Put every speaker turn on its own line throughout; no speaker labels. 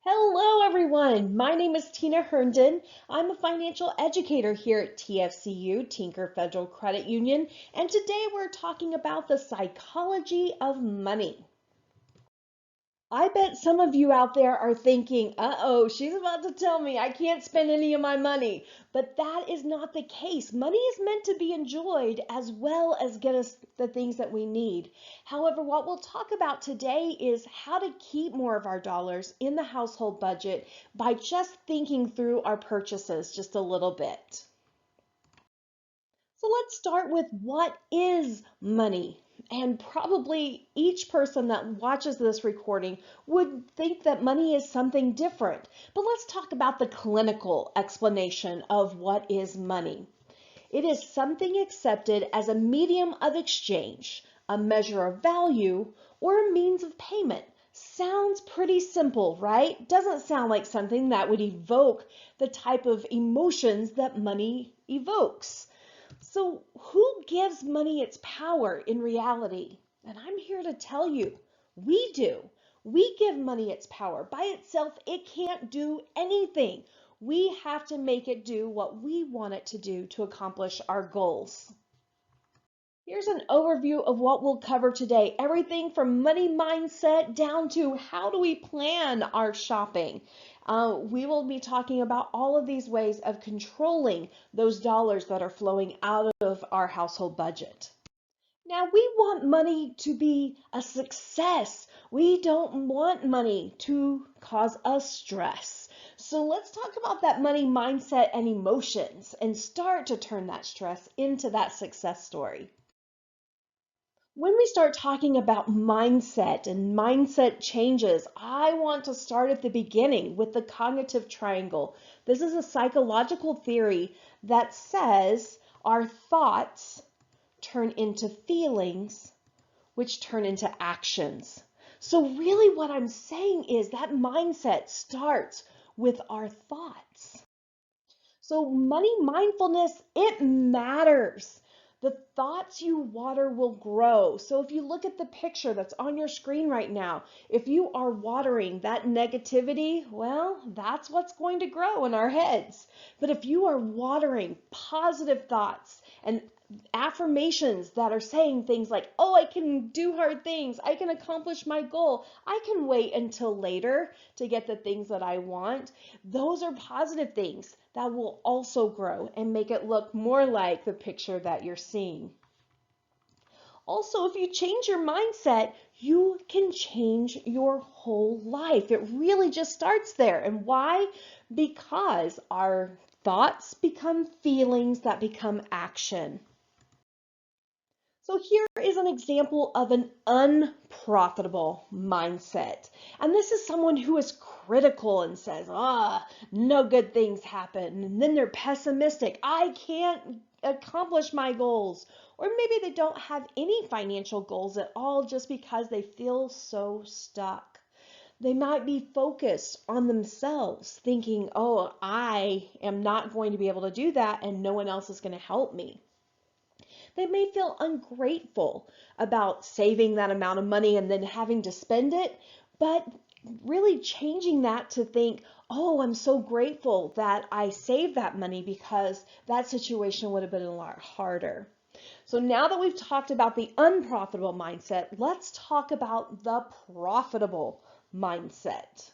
Hello, everyone. My name is Tina Herndon. I'm a financial educator here at TFCU, Tinker Federal Credit Union, and today we're talking about the psychology of money. I bet some of you out there are thinking, uh-oh, she's about to tell me I can't spend any of my money. But that is not the case. Money is meant to be enjoyed as well as get us the things that we need. However, what we'll talk about today is how to keep more of our dollars in the household budget by just thinking through our purchases just a little bit. So let's start with what is money? And probably each person that watches this recording would think that money is something different. But let's talk about the clinical explanation of what is money. It is something accepted as a medium of exchange, a measure of value, or a means of payment. Sounds pretty simple, right? Doesn't sound like something that would evoke the type of emotions that money evokes. So who gives money its power in reality? And I'm here to tell you, we do. We give money its power. By itself, it can't do anything. We have to make it do what we want it to do to accomplish our goals. Here's an overview of what we'll cover today. Everything from money mindset down to how do we plan our shopping. We will be talking about all of these ways of controlling those dollars that are flowing out of our household budget. Now, we want money to be a success. We don't want money to cause us stress. So let's talk about that money mindset and emotions and start to turn that stress into that success story. When we start talking about mindset and mindset changes, I want to start at the beginning with the cognitive triangle. This is a psychological theory that says our thoughts turn into feelings, which turn into actions. So really what I'm saying is that mindset starts with our thoughts. So money mindfulness, it matters. The thoughts you water will grow. So if you look at the picture that's on your screen right now, if you are watering that negativity, well, that's what's going to grow in our heads. But if you are watering positive thoughts and affirmations that are saying things like, oh, I can do hard things, I can accomplish my goal, I can wait until later to get the things that I want, those are positive things that will also grow and make it look more like the picture that you're seeing. Also, if you change your mindset, you can change your whole life. It really just starts there. And why? Because our thoughts become feelings that become action. So here is an example of an unprofitable mindset. And this is someone who is critical and says, no good things happen. And then they're pessimistic. I can't accomplish my goals. Or maybe they don't have any financial goals at all just because they feel so stuck. They might be focused on themselves, thinking, oh, I am not going to be able to do that and no one else is going to help me. They may feel ungrateful about saving that amount of money and then having to spend it, but really changing that to think, oh, I'm so grateful that I saved that money because that situation would have been a lot harder. So now that we've talked about the unprofitable mindset, let's talk about the profitable mindset.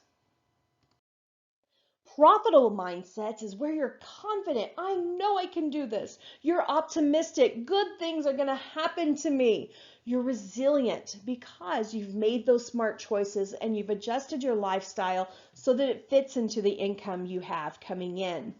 Profitable mindsets is where you're confident. I know I can do this. You're optimistic. Good things are going to happen to me. You're resilient because you've made those smart choices and you've adjusted your lifestyle so that it fits into the income you have coming in.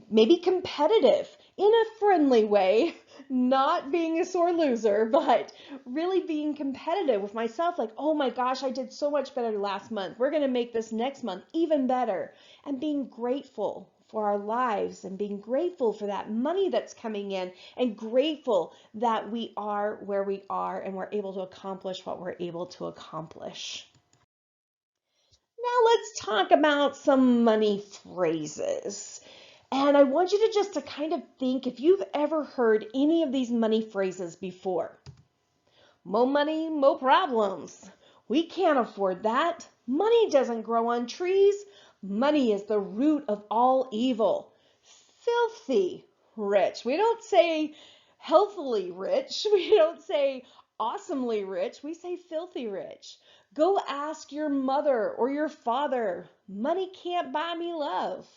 Maybe competitive in a friendly way, not being a sore loser, but really being competitive with myself. Like, oh my gosh, I did so much better last month. We're going to make this next month even better. And being grateful for our lives and being grateful for that money that's coming in and grateful that we are where we are and we're able to accomplish what we're able to accomplish. Now let's talk about some money phrases. And I want you to just to kind of think if you've ever heard any of these money phrases before. Mo money, mo problems. We can't afford that. Money doesn't grow on trees. Money is the root of all evil. Filthy rich. We don't say healthily rich. We don't say awesomely rich. We say filthy rich. Go ask your mother or your father. Money can't buy me love.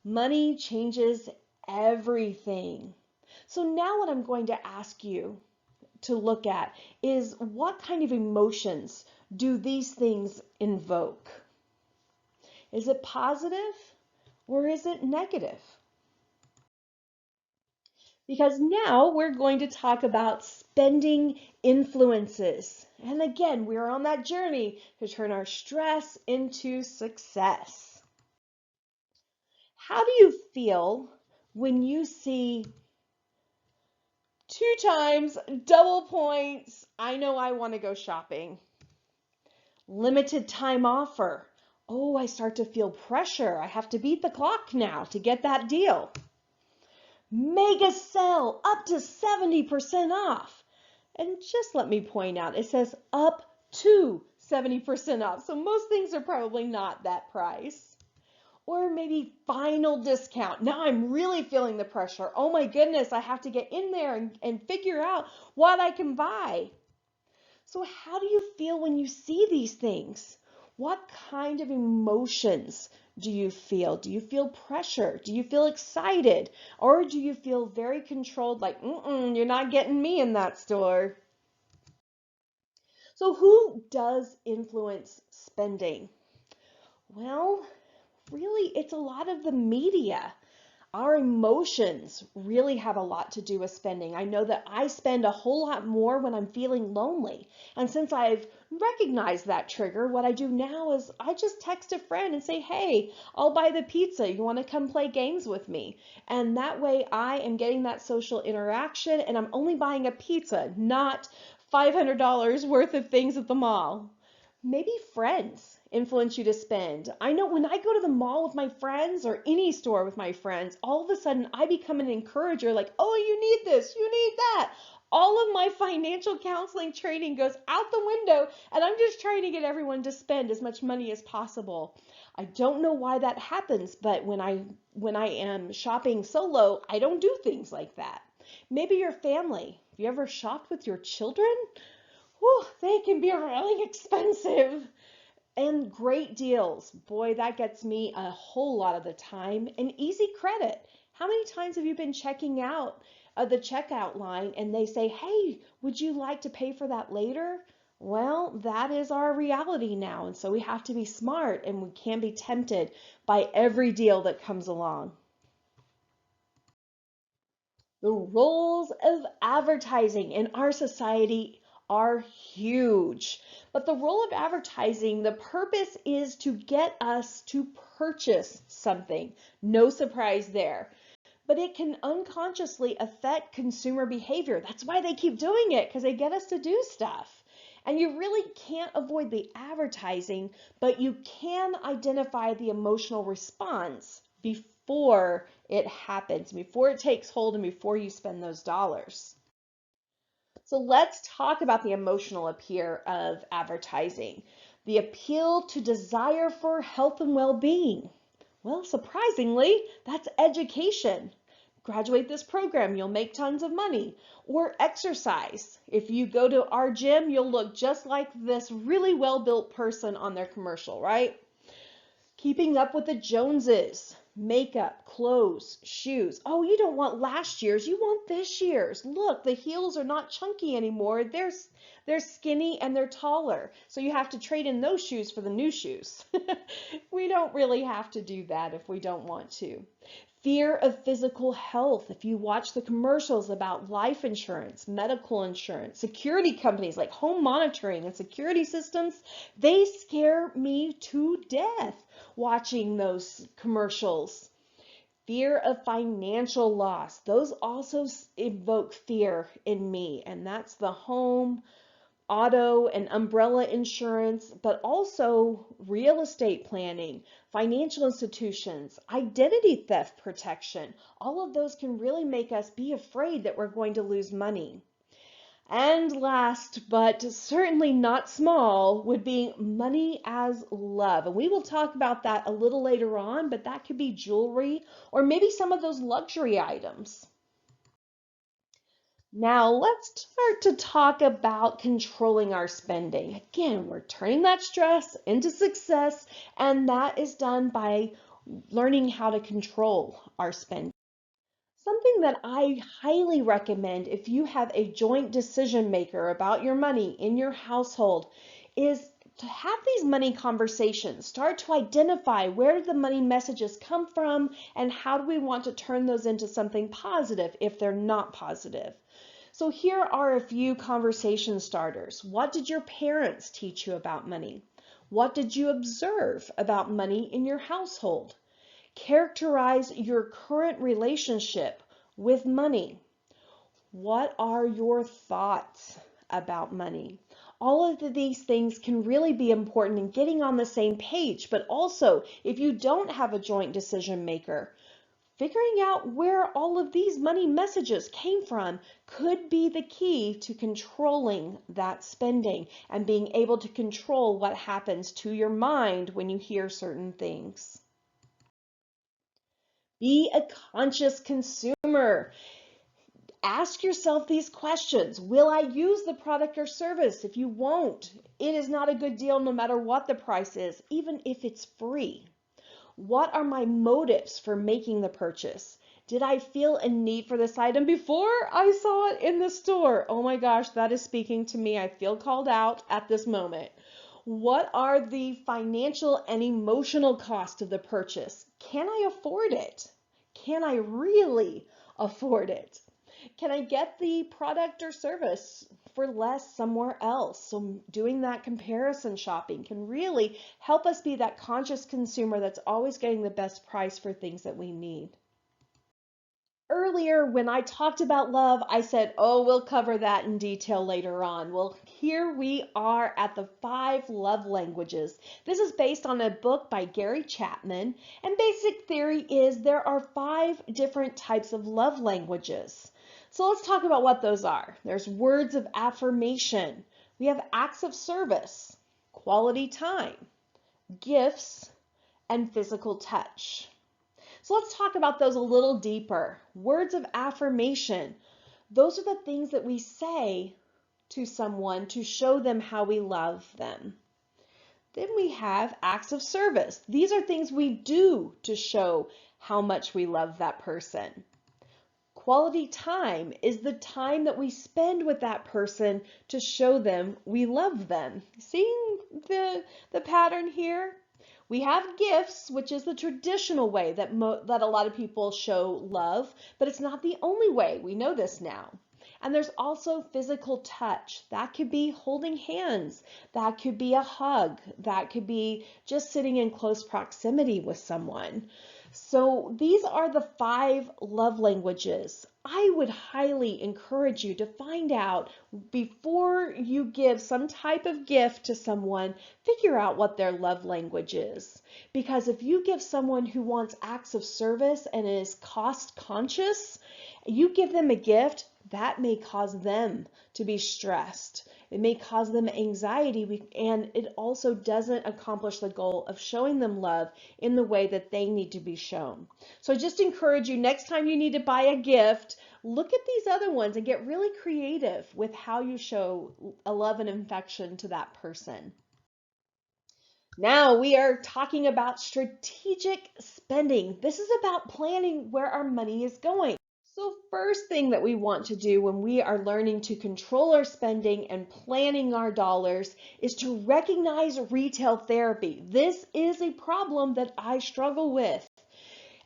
Money changes everything. So now what I'm going to ask you to look at is what kind of emotions do these things invoke? Is it positive or is it negative? Because now we're going to talk about spending influences. And again, we are on that journey to turn our stress into success. How do you feel when you see 2 times double points? I know I want to go shopping. Limited time offer. Oh, I start to feel pressure. I have to beat the clock now to get that deal. Mega sale up to 70% off. And just let me point out, it says up to 70% off. So most things are probably not that price. Or maybe final discount. Now I'm really feeling the pressure. Oh my goodness, I have to get in there and figure out what I can buy. So how do you feel when you see these things? What kind of emotions do you feel? Do you feel pressure? Do you feel excited? Or do you feel very controlled, like, you're not getting me in that store? So who does influence spending? Well, really, it's a lot of the media. Our emotions really have a lot to do with spending. I know that I spend a whole lot more when I'm feeling lonely. And since I've recognized that trigger, what I do now is I just text a friend and say, hey, I'll buy the pizza. You want to come play games with me? And that way I am getting that social interaction and I'm only buying a pizza, not $500 worth of things at the mall. Maybe friends influence you to spend. I know when I go to the mall with my friends or any store with my friends, all of a sudden I become an encourager, like, oh, you need this, you need that. All of my financial counseling training goes out the window, and I'm just trying to get everyone to spend as much money as possible. I don't know why that happens, but when I am shopping solo, I don't do things like that. Maybe your family. Have you ever shopped with your children? Whew, they can be really expensive. And great deals. Boy, that gets me a whole lot of the time. And easy credit. How many times have you been checking out the checkout line and they say, hey, would you like to pay for that later? Well, that is our reality now. And so we have to be smart and we can be tempted by every deal that comes along. The roles of advertising in our society are huge. But the role of advertising, the purpose is to get us to purchase something. No surprise there. But it can unconsciously affect consumer behavior. That's why they keep doing it, because they get us to do stuff. And you really can't avoid the advertising, but you can identify the emotional response before it happens, before it takes hold, and before you spend those dollars. So let's talk about the emotional appeal of advertising. The appeal to desire for health and well-being. Well, surprisingly, that's education. Graduate this program, you'll make tons of money. Or exercise. If you go to our gym, you'll look just like this really well-built person on their commercial, right? Keeping up with the Joneses. Makeup, clothes, shoes. Oh, you don't want last year's, you want this year's. Look, the heels are not chunky anymore. They're skinny and they're taller. So you have to trade in those shoes for the new shoes. We don't really have to do that if we don't want to. Fear of physical health. If you watch the commercials about life insurance, medical insurance, security companies like home monitoring and security systems, they scare me to death watching those commercials. Fear of financial loss. Those also evoke fear in me, and that's the home, auto and umbrella insurance, but also real estate planning, financial institutions, identity theft protection. All of those can really make us be afraid that we're going to lose money. And last, but certainly not small, would be money as love. And we will talk about that a little later on, but that could be jewelry or maybe some of those luxury items. Now let's start to talk about controlling our spending. Again, we're turning that stress into success, and that is done by learning how to control our spending. Something that I highly recommend if you have a joint decision maker about your money in your household is to have these money conversations. Start to identify where do the money messages come from and how do we want to turn those into something positive if they're not positive. So here are a few conversation starters. What did your parents teach you about money? What did you observe about money in your household? Characterize your current relationship with money. What are your thoughts about money? All of these things can really be important in getting on the same page, but also if you don't have a joint decision maker, figuring out where all of these money messages came from could be the key to controlling that spending and being able to control what happens to your mind when you hear certain things. Be a conscious consumer. Ask yourself these questions. Will I use the product or service? If you won't, it is not a good deal no matter what the price is, even if it's free. What are my motives for making the purchase? Did I feel a need for this item before I saw it in the store? Oh my gosh, that is speaking to me. I feel called out at this moment. What are the financial and emotional costs of the purchase? Can I afford it? Can I really afford it? Can I get the product or service for less somewhere else? So doing that comparison shopping can really help us be that conscious consumer that's always getting the best price for things that we need. Earlier, when I talked about love, I said, oh, we'll cover that in detail later on. Well, here we are at the 5 love languages. This is based on a book by Gary Chapman, and basic theory is there are 5 different types of love languages. So let's talk about what those are. There's words of affirmation. We have acts of service, quality time, gifts, and physical touch. So let's talk about those a little deeper. Words of affirmation. Those are the things that we say to someone to show them how we love them. Then we have acts of service. These are things we do to show how much we love that person. Quality time is the time that we spend with that person to show them we love them. Seeing the pattern here? We have gifts, which is the traditional way that a lot of people show love, but it's not the only way. We know this now. And there's also physical touch. That could be holding hands. That could be a hug. That could be just sitting in close proximity with someone. So these are the 5 love languages. I would highly encourage you to find out before you give some type of gift to someone, figure out what their love language is. Because if you give someone who wants acts of service and is cost conscious, you give them a gift, that may cause them to be stressed. It may cause them anxiety, and it also doesn't accomplish the goal of showing them love in the way that they need to be shown. So I just encourage you, next time you need to buy a gift, look at these other ones and get really creative with how you show a love and affection to that person. Now we are talking about strategic spending. This is about planning where our money is going. So first thing that we want to do when we are learning to control our spending and planning our dollars is to recognize retail therapy. This is a problem that I struggle with.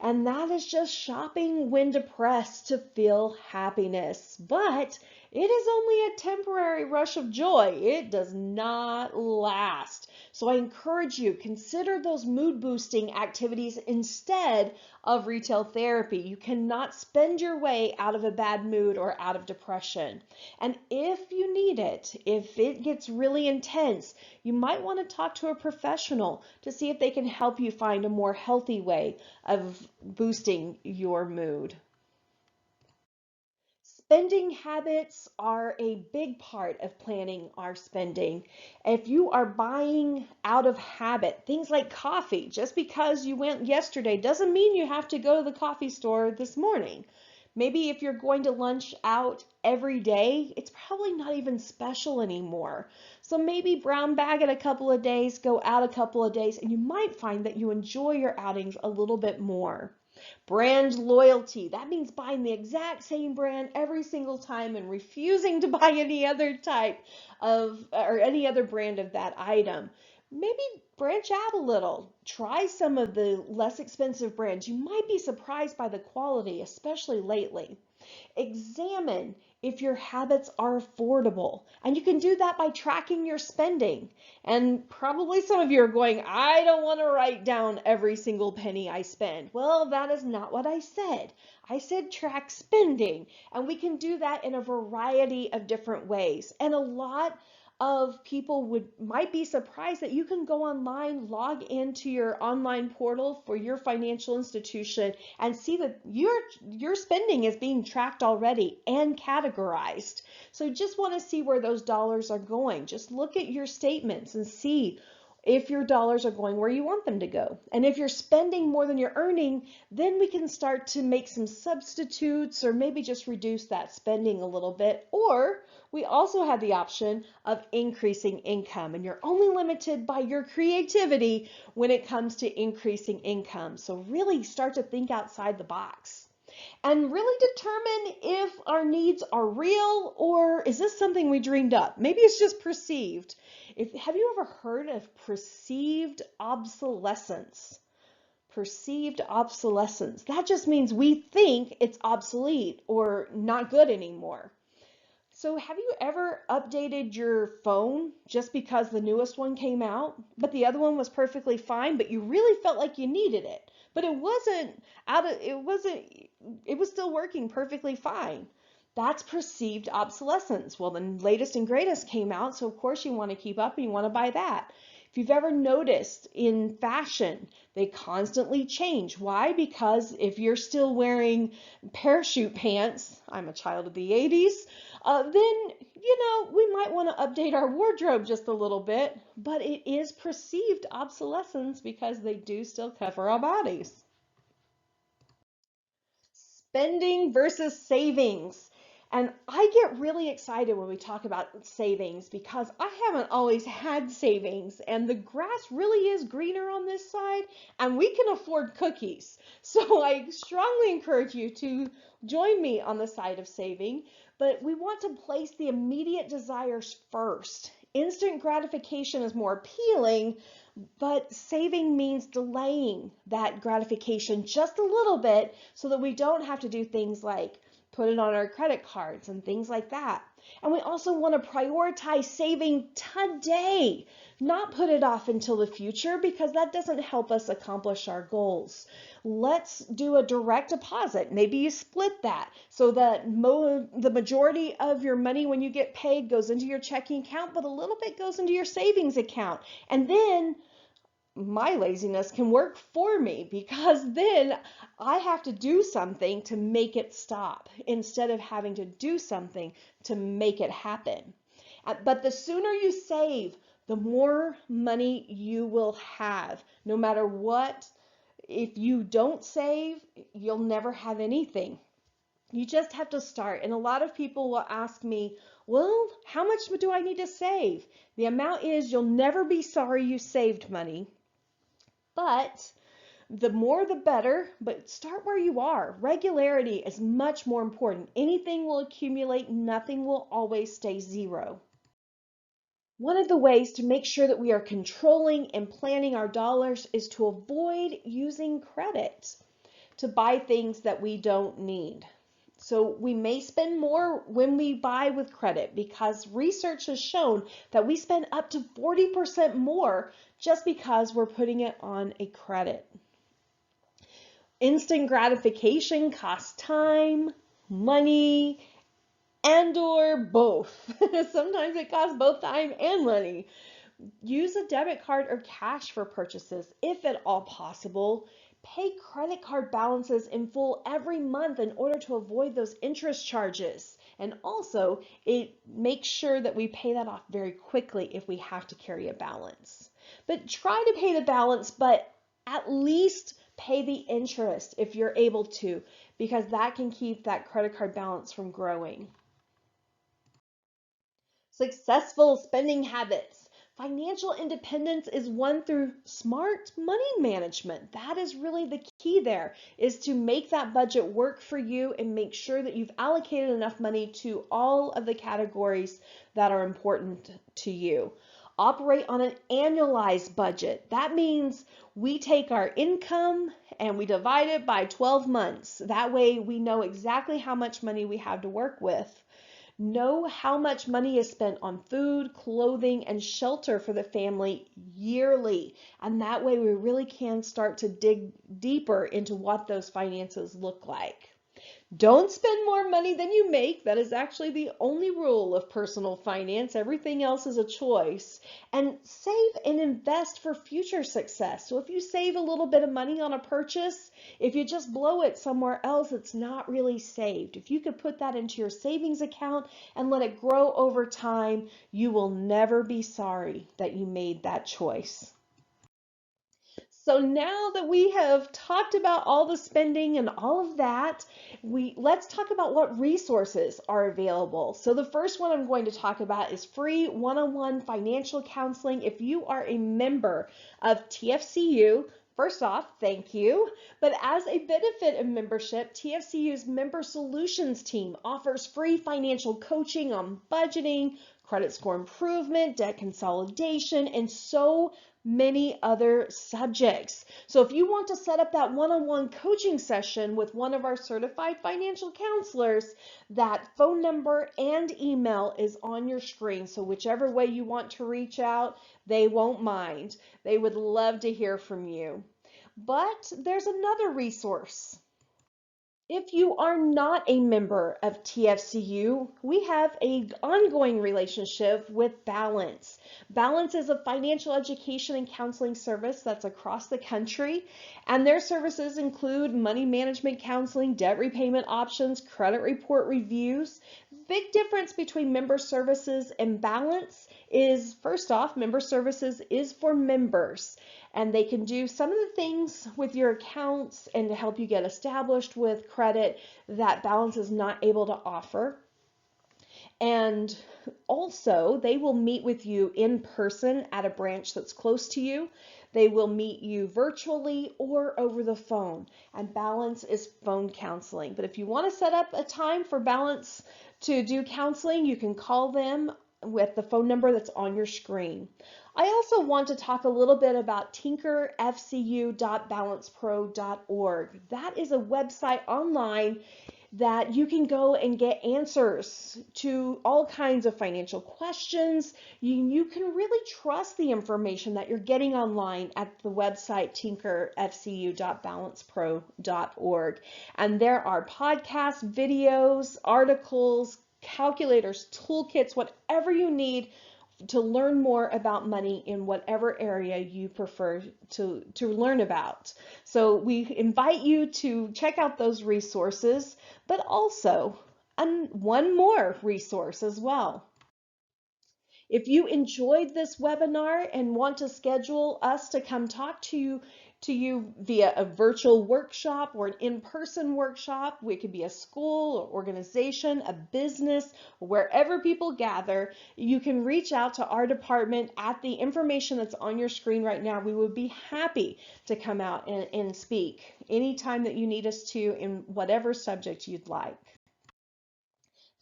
And that is just shopping when depressed to feel happiness. But it is only a temporary rush of joy. It does not last. So I encourage you, consider those mood boosting activities instead of retail therapy. You cannot spend your way out of a bad mood or out of depression. And if you need it, if it gets really intense, you might want to talk to a professional to see if they can help you find a more healthy way of boosting your mood. Spending habits are a big part of planning our spending. If you are buying out of habit, things like coffee, just because you went yesterday doesn't mean you have to go to the coffee store this morning. Maybe if you're going to lunch out every day, it's probably not even special anymore. So maybe brown bag it a couple of days, go out a couple of days, and you might find that you enjoy your outings a little bit more. Brand loyalty. That means buying the exact same brand every single time and refusing to buy any other type of or any other brand of that item. Maybe branch out a little. Try some of the less expensive brands. You might be surprised by the quality, especially lately. Examine if your habits are affordable. And you can do that by tracking your spending. And probably some of you are going, I don't want to write down every single penny I spend. Well, that is not what I said. I said track spending. And we can do that in a variety of different ways. And a lot of people might be surprised that you can go online, log into your online portal for your financial institution and see that your spending is being tracked already and categorized. So just want to see where those dollars are going. Just look at your statements and see if your dollars are going where you want them to go. And if you're spending more than you're earning, then we can start to make some substitutes or maybe just reduce that spending a little bit. Or we also have the option of increasing income, and you're only limited by your creativity when it comes to increasing income. So really start to think outside the box and really determine if our needs are real or is this something we dreamed up? Maybe it's just perceived. Have you ever heard of perceived obsolescence? Perceived obsolescence. That just means we think it's obsolete or not good anymore. So have you ever updated your phone just because the newest one came out, but the other one was perfectly fine, but you really felt like you needed it, but it was still working perfectly fine. That's perceived obsolescence. Well, the latest and greatest came out, so of course you want to keep up and you want to buy that. If you've ever noticed in fashion, they constantly change. Why? Because if you're still wearing parachute pants, I'm a child of the 80s, then, we might want to update our wardrobe just a little bit, but it is perceived obsolescence because they do still cover our bodies. Spending versus savings. And I get really excited when we talk about savings because I haven't always had savings and the grass really is greener on this side and we can afford cookies. So I strongly encourage you to join me on the side of saving, but we want to place the immediate desires first. Instant gratification is more appealing, but saving means delaying that gratification just a little bit so that we don't have to do things like put it on our credit cards and things like that. And we also want to prioritize saving today, not put it off until the future because that doesn't help us accomplish our goals. Let's do a direct deposit. Maybe you split that so that the majority of your money when you get paid goes into your checking account, but a little bit goes into your savings account. And then my laziness can work for me because then I have to do something to make it stop instead of having to do something to make it happen. But the sooner you save, the more money you will have, no matter what. If you don't save, you'll never have anything. You just have to start. And a lot of people will ask me, well, how much do I need to save? The amount is you'll never be sorry you saved money. But the more the better, but start where you are. Regularity is much more important. Anything will accumulate, nothing will always stay zero. One of the ways to make sure that we are controlling and planning our dollars is to avoid using credit to buy things that we don't need. So we may spend more when we buy with credit because research has shown that we spend up to 40% more just because we're putting it on a credit. Instant gratification costs time, money, and or both. Sometimes it costs both time and money. Use a debit card or cash for purchases if at all possible. Pay credit card balances in full every month in order to avoid those interest charges. And also, it makes sure that we pay that off very quickly if we have to carry a balance. But try to pay the balance, but at least pay the interest if you're able to, because that can keep that credit card balance from growing. Successful spending habits. Financial independence is won through smart money management. That is really the key there, is to make that budget work for you and make sure that you've allocated enough money to all of the categories that are important to you. Operate on an annualized budget. That means we take our income and we divide it by 12 months. That way we know exactly how much money we have to work with. Know how much money is spent on food, clothing, and shelter for the family yearly. And that way we really can start to dig deeper into what those finances look like. Don't spend more money than you make. That is actually the only rule of personal finance. Everything else is a choice. And save and invest for future success. So if you save a little bit of money on a purchase, if you just blow it somewhere else, it's not really saved. If you could put that into your savings account and let it grow over time, you will never be sorry that you made that choice. So now that we have talked about all the spending and all of that, let's talk about what resources are available. So the first one I'm going to talk about is free one-on-one financial counseling. If you are a member of TFCU, first off, thank you. But as a benefit of membership, TFCU's Member Solutions team offers free financial coaching on budgeting, credit score improvement, debt consolidation, and so many other subjects. So if you want to set up that one-on-one coaching session with one of our certified financial counselors, that phone number and email is on your screen. So whichever way you want to reach out, they won't mind. They would love to hear from you. But there's another resource. If you are not a member of TFCU, we have an ongoing relationship with Balance. Balance is a financial education and counseling service that's across the country, and their services include money management counseling, debt repayment options, credit report reviews. Big difference between member services and Balance is, first off, member services is for members, and they can do some of the things with your accounts and to help you get established with credit that Balance is not able to offer. And also, they will meet with you in person at a branch that's close to you. They will meet you virtually or over the phone. And Balance is phone counseling. But if you want to set up a time for Balance to do counseling, you can call them with the phone number that's on your screen. I also want to talk a little bit about tinkerfcu.balancepro.org. That is a website online that you can go and get answers to all kinds of financial questions. You can really trust the information that you're getting online at the website tinkerfcu.balancepro.org. And there are podcasts, videos, articles, calculators, toolkits, whatever you need to learn more about money in whatever area you prefer to learn about. So we invite you to check out those resources, but also one more resource as well. If you enjoyed this webinar and want to schedule us to come talk to you via a virtual workshop or an in-person workshop, it could be a school or organization, a business, wherever people gather, you can reach out to our department at the information that's on your screen right now. We would be happy to come out and speak anytime that you need us to in whatever subject you'd like.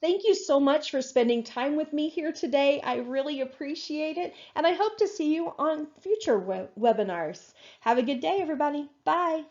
Thank you so much for spending time with me here today. I really appreciate it, and I hope to see you on future webinars. Have a good day, everybody. Bye.